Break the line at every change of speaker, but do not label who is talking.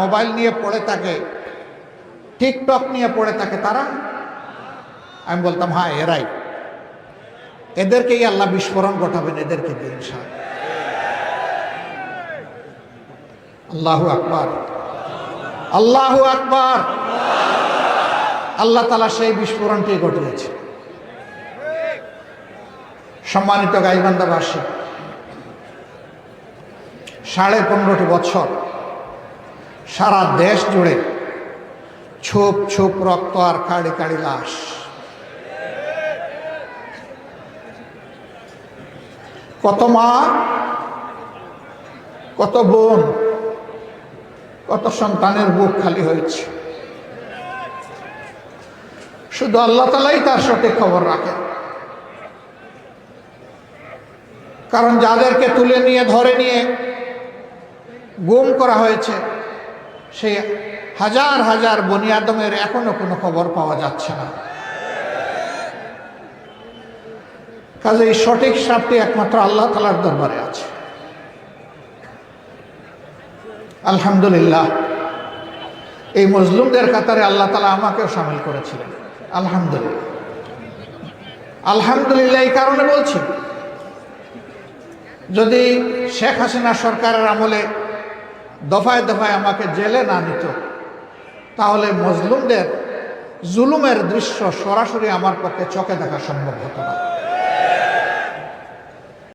Mobile নিয়ে পড়ে থাকে, টিকটক নিয়ে পড়ে থাকে তারা? আমি বলতাম হ্যাঁ এরাই, এদেরকেই আল্লাহ বিস্ফোরণ ঘটাবেন, এদেরকে দিয়ে ইনশাআল্লাহ। আল্লাহু আকবার, আল্লাহু আকবার। আল্লাহ তাআলা সেই বিস্ফোরণটি ঘটিয়েছে। সম্মানিত গাইবান্ধাবাসী, 15.5 বছর সারা দেশ জুড়ে ছোপ ছোপ রক্ত আর কাড়ি কাড়ি লাশ। কত মা, কত বোন, কত সন্তানের বুক খালি হয়েছে। শুধু আল্লাহ তাআলাই তার সঠিক খবর রাখেন। কারণ যাদেরকে তুলে নিয়ে ধরে নিয়ে গুম করা হয়েছে সেই হাজার হাজার বনি আদমের এখনো কোনো খবর পাওয়া যাচ্ছে না। কাজে এই সঠিক সাপটি একমাত্র আল্লাহ তাআলার দরবারে আছে। আলহামদুলিল্লাহ, এই মজলুমদের কাতারে আল্লাহ তাআলা আমাকেও শামিল করেছিলেন। আলহামদুলিল্লাহ, আলহামদুলিল্লাহ। এই কারণে বলছি, যদি শেখ হাসিনা সরকারের আমলে দফায় দফায় আমাকে জেলে না নিত, তাহলে মজলুমদের জুলুমের দৃশ্য সরাসরি আমার পক্ষে চোখে দেখা সম্ভব হতো না।